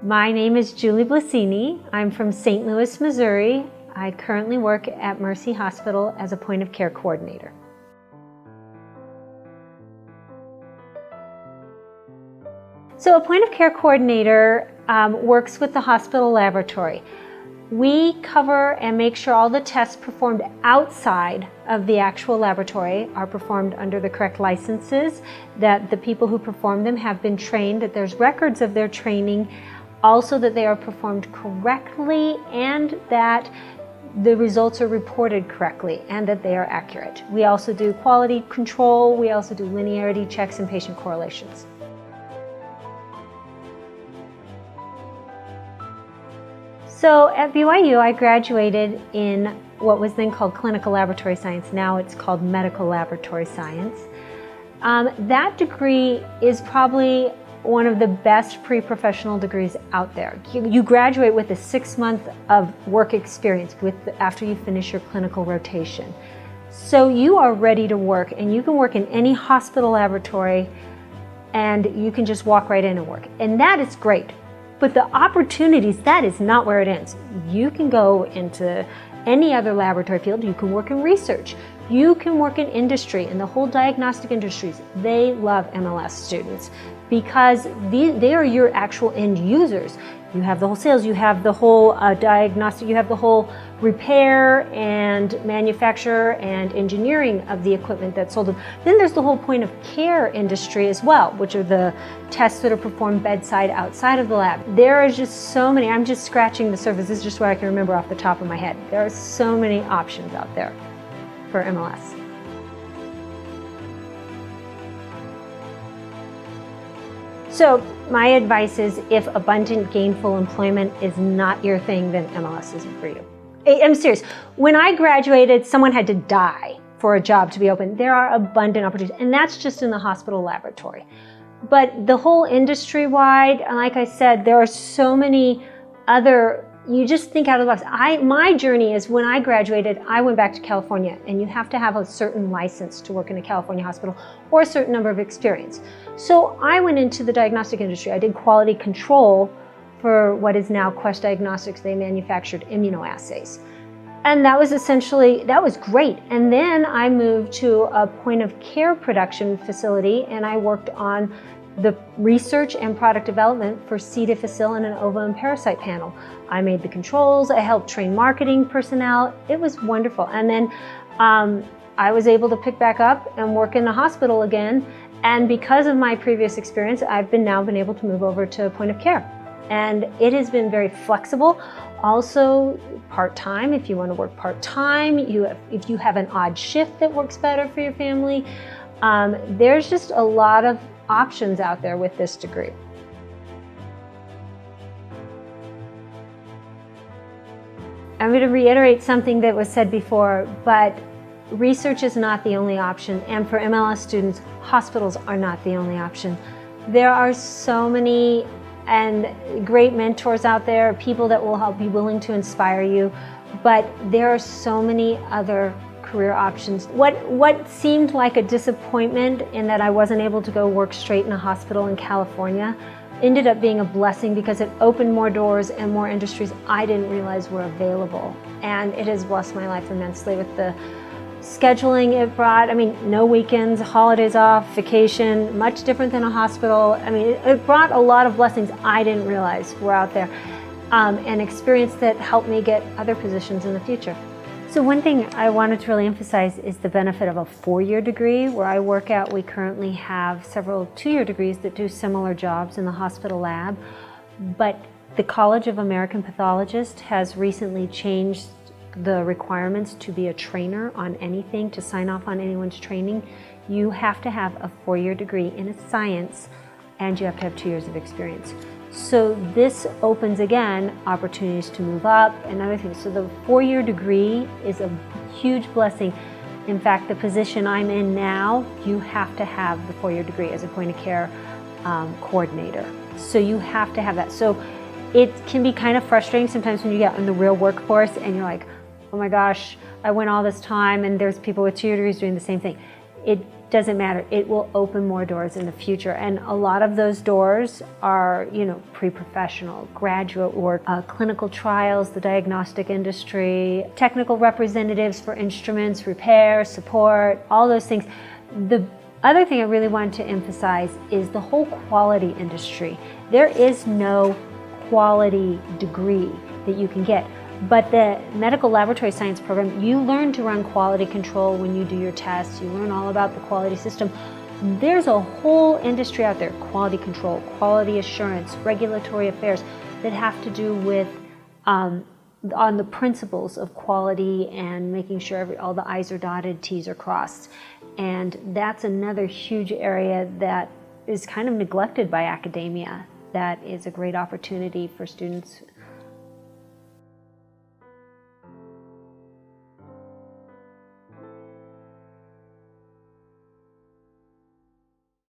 My name is Julie Blasini. I'm from St. Louis, Missouri. I currently work at Mercy Hospital as a point of care coordinator. So a point of care coordinator works with the hospital laboratory. We cover and make sure all the tests performed outside of the actual laboratory are performed under the correct licenses, that the people who perform them have been trained, that there's records of their training, also that they are performed correctly, and that the results are reported correctly and that they are accurate. We also do quality control, we also do linearity checks and patient correlations. So at BYU, I graduated in what was then called clinical laboratory science. Now it's called medical laboratory science. That degree is probably one of the best pre-professional degrees out there. You graduate with a 6 month of work experience after you finish your clinical rotation. So you are ready to work, and you can work in any hospital laboratory and you can just walk right in and work. And that is great. But the opportunities, that is not where it ends. You can go into any other laboratory field. You can work in research. You can work in industry, and the whole diagnostic industries. They love MLS students because they are your actual end users. You have the whole sales, you have the whole diagnostic, you have the whole repair and manufacture and engineering of the equipment that's sold. Then there's the whole point of care industry as well, which are the tests that are performed bedside outside of the lab. There are just so many. I'm just scratching the surface. This is just what I can remember off the top of my head. There are so many options out there for MLS. So my advice is, if abundant gainful employment is not your thing, then MLS isn't for you. I'm serious. When I graduated, someone had to die for a job to be open. There are abundant opportunities, and that's just in the hospital laboratory. But the whole industry-wide, like I said, there are so many other, you just think out of the box. My journey is, when I graduated, I went back to California, and you have to have a certain license to work in a California hospital or a certain number of experience. So I went into the diagnostic industry. I did quality control for what is now Quest Diagnostics. They manufactured immunoassays. And that was great. And then I moved to a point of care production facility, and I worked on the research and product development for C. difficile and an ova and parasite panel. I made the controls, I helped train marketing personnel. It was wonderful. And then I was able to pick back up and work in the hospital again. And because of my previous experience, I've now been able to move over to point of care. And it has been very flexible. Also part-time, if you want to work part-time, if you have an odd shift that works better for your family. There's just a lot of options out there with this degree. I'm going to reiterate something that was said before, but research is not the only option, and for MLS students, hospitals are not the only option. There are so many and great mentors out there, people that will be willing to inspire you, but there are so many other career options. What seemed like a disappointment in that I wasn't able to go work straight in a hospital in California ended up being a blessing, because it opened more doors and more industries I didn't realize were available. And it has blessed my life immensely with the scheduling it brought. I mean, no weekends, holidays off, vacation, much different than a hospital. I mean, it brought a lot of blessings I didn't realize were out there, and experience that helped me get other positions in the future. So one thing I wanted to really emphasize is the benefit of a 4-year degree. Where I work at, we currently have several 2-year degrees that do similar jobs in the hospital lab. But the College of American Pathologists has recently changed the requirements to be a trainer on anything, to sign off on anyone's training. You have to have a 4-year degree in a science, and you have to have 2 years of experience. So this opens, again, opportunities to move up and other things. So the 4-year degree is a huge blessing. In fact, the position I'm in now, you have to have the 4-year degree as a point of care coordinator. So you have to have that. So it can be kind of frustrating sometimes when you get in the real workforce and you're like, oh my gosh, I went all this time and there's people with 2 year degrees doing the same thing. It doesn't matter. It will open more doors in the future. And a lot of those doors are, pre-professional, graduate work, clinical trials, the diagnostic industry, technical representatives for instruments, repair, support, all those things. The other thing I really wanted to emphasize is the whole quality industry. There is no quality degree that you can get. But the medical laboratory science program, you learn to run quality control when you do your tests. You learn all about the quality system. There's a whole industry out there, quality control, quality assurance, regulatory affairs, that have to do with on the principles of quality and making sure all the I's are dotted, T's are crossed. And that's another huge area that is kind of neglected by academia. That is a great opportunity for students